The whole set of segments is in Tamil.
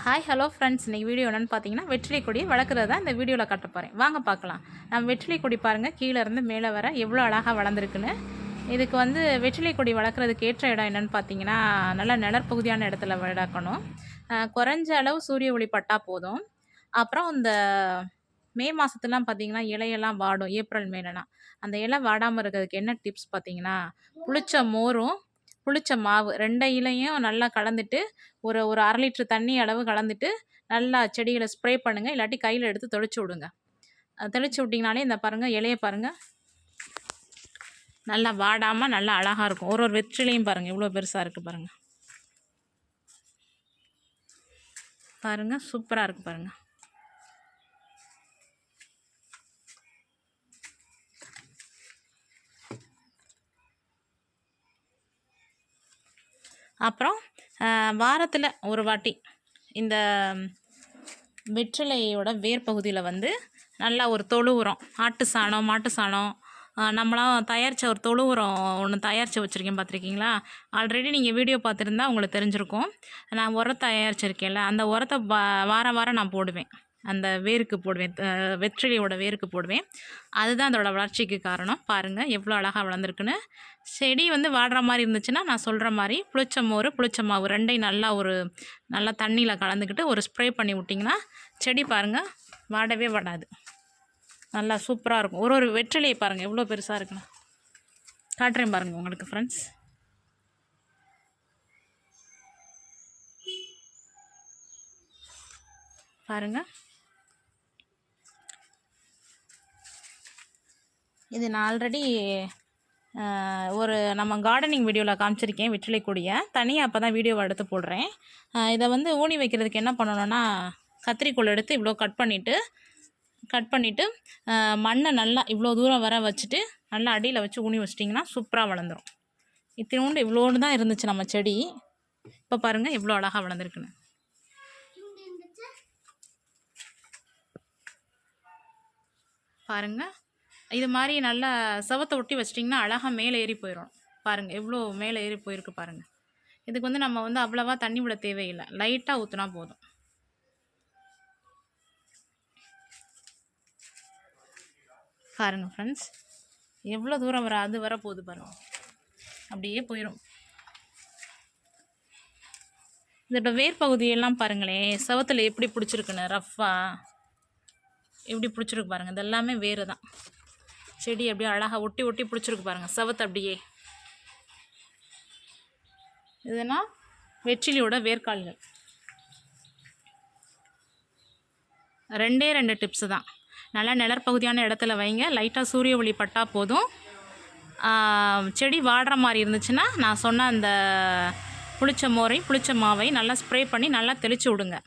ஹாய் ஹலோ ஃப்ரெண்ட்ஸ், இன்றைக்கி வீடியோ என்னென்னு பார்த்தீங்கன்னா வெற்றிலை கொடியை வளர்க்குறது தான் இந்த வீடியோவில் காட்ட போகிறேன். வாங்க பார்க்கலாம். நம்ம வெற்றிலை கொடி பாருங்கள், கீழே இருந்து மேலே வர எவ்வளோ அழகாக வளர்ந்துருக்குன்னு. இதுக்கு வந்து வெற்றிலை கொடி வளர்க்குறதுக்கு ஏற்ற இடம் என்னென்னு பார்த்தீங்கன்னா, நல்லா நிழற்பகுதியான இடத்துல வளர்க்கணும். குறைஞ்ச அளவு சூரிய ஒளி பட்டால் போதும். அப்புறம் இந்த மே மாதத்துலாம் பார்த்தீங்கன்னா இலையெல்லாம் வாடும், ஏப்ரல் மேலலாம். அந்த இலை வாடாமல் இருக்கிறதுக்கு என்ன டிப்ஸ் பார்த்தீங்கன்னா, புளிச்ச மோரும் புளிச்ச மாவு 2 இலையும் நல்லா கலந்துட்டு ஒரு ஒரு 1/2 லிட்டர் தண்ணி அளவு கலந்துட்டு நல்லா செடிகளை ஸ்ப்ரே பண்ணுங்கள். இல்லாட்டி கையில் எடுத்து தெளிச்சு விடுங்க. தெளிச்சு விட்டிங்கனாலே இந்த பாருங்கள், இலையை பாருங்கள், நல்லா வாடாமல் நல்லா அழகாக இருக்கும். ஒரு ஒரு வெற்றிலையும் பாருங்கள் இவ்வளோ பெருசாக இருக்குது பாருங்கள். பாருங்கள், சூப்பராக இருக்குது பாருங்கள். அப்புறம் வாரத்தில் ஒரு வாட்டி இந்த வெற்றிலையோட வேர் பகுதியில் வந்து நல்லா ஒரு தொழு உரம், ஆட்டு சாணம், மாட்டு சாணம், நம்மளாம் தயாரித்த ஒரு தொழு உரம் ஒன்று தயாரித்து வச்சுருக்கேன், பார்த்துருக்கீங்களா? ஆல்ரெடி நீங்கள் வீடியோ பார்த்துருந்தா உங்களுக்கு தெரிஞ்சிருக்கும். நான் உரம் தயாரிச்சிருக்கேன்ல, அந்த உரத்தை வாரம் வாரம் நான் போடுவேன். அந்த வேருக்கு போடுவேன், வெற்றிலையோட வேருக்கு போடுவேன். அதுதான் அதோடய வளர்ச்சிக்கு காரணம். பாருங்கள் எவ்வளோ அழகாக வளர்ந்துருக்குன்னு. செடி வந்து வாடுற மாதிரி இருந்துச்சுன்னா நான் சொல்கிற மாதிரி புளிச்ச மோர், புளிச்ச மாவு 2ஐயும் நல்லா தண்ணியில் கலந்துக்கிட்டு ஒரு ஸ்ப்ரே பண்ணி விட்டிங்கன்னா செடி பாருங்கள் வாடவே வாடாது. நல்லா சூப்பராக இருக்கும். ஒரு ஒரு வெற்றிலையை பாருங்கள் எவ்வளோ பெருசாக இருக்குன்னு காட்டுறேன் பாருங்கள் உங்களுக்கு ஃப்ரெண்ட்ஸ். பாருங்கள், இது நான் ஆல்ரெடி ஒரு நம்ம கார்டனிங் வீடியோவில் காமிச்சிருக்கேன் வெற்றிலை கொடியை. தனியாக அப்போ தான் வீடியோவை எடுத்து போடுறேன். இதை வந்து ஊனி வைக்கிறதுக்கு என்ன பண்ணணுன்னா, கத்திரிக்கோல் எடுத்து இவ்வளோ கட் பண்ணிவிட்டு மண்ணை நல்லா இவ்வளோ தூரம் வர வச்சுட்டு நல்லா அடியில் வச்சு ஊனி வச்சிட்டிங்கன்னா சூப்பராக வளர்ந்துடும். இத்தினோண்டு இவ்வளோன்னு தான் இருந்துச்சு நம்ம செடி. இப்போ பாருங்கள் எவ்வளோ அழகாக வளர்ந்துருக்குன்னு. பாருங்கள், இது மாதிரி நல்லா செவத்தை ஒட்டி வச்சிட்டிங்கன்னா அழகாக மேலே ஏறி போயிடும். பாருங்கள் எவ்வளோ மேலே ஏறி போயிருக்கு பாருங்கள். இதுக்கு வந்து நம்ம வந்து அவ்வளோவா தண்ணி விட தேவையில்லை, லைட்டாக ஊற்றினா போதும். பாருங்கள் ஃப்ரெண்ட்ஸ், எவ்வளோ தூரம் வர போகுது பாருங்கள், அப்படியே போயிடும். இதோட வேர் பகுதியெல்லாம் பாருங்களேன், செவத்தில் எப்படி பிடிச்சிருக்குன்னு, ரஃப்பாக எப்படி பிடிச்சிருக்கு பாருங்கள். இது எல்லாமே வேறு தான். செடி அப்படியே அழகாக ஒட்டி ஒட்டி பிடிச்சிருக்கு பாருங்கள் செவத்தை அப்படியே. இதுனா வெற்றிலையோட வேர்க்கால்கள். 2 டிப்ஸு தான். நல்லா நிழற்பகுதியான இடத்துல வைங்க, லைட்டாக சூரிய ஒளி பட்டால் போதும். செடி வாடுற மாதிரி இருந்துச்சுன்னா நான் சொன்ன அந்த புளிச்ச மாவை நல்லா ஸ்ப்ரே பண்ணி நல்லா தெளித்து விடுங்க.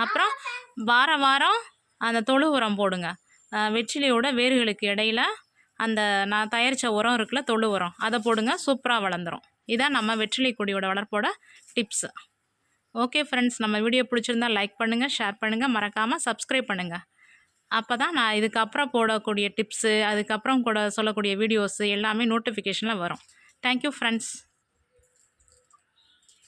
அப்புறம் வாரம் அந்த தொழு உரம் போடுங்க. வெற்றிலையோட வேர்களுக்கு இடையில் அந்த நான் தயாரித்த உரம் இருக்குல்ல, தொழு உரம், அதை போடுங்க, சூப்பராக வளர்ந்துடும். இதான் நம்ம வெற்றிலை கொடியோட வளர்ப்போட டிப்ஸு. ஓகே ஃப்ரெண்ட்ஸ், நம்ம வீடியோ பிடிச்சிருந்தால் லைக் பண்ணுங்கள், ஷேர் பண்ணுங்கள், மறக்காமல் சப்ஸ்கிரைப் பண்ணுங்கள். அப்போ தான் நான் இதுக்கப்புறம் போடக்கூடிய டிப்ஸு, அதுக்கப்புறம் கூட சொல்லக்கூடிய வீடியோஸு எல்லாமே நோட்டிஃபிகேஷனில் வரும். Thank you friends.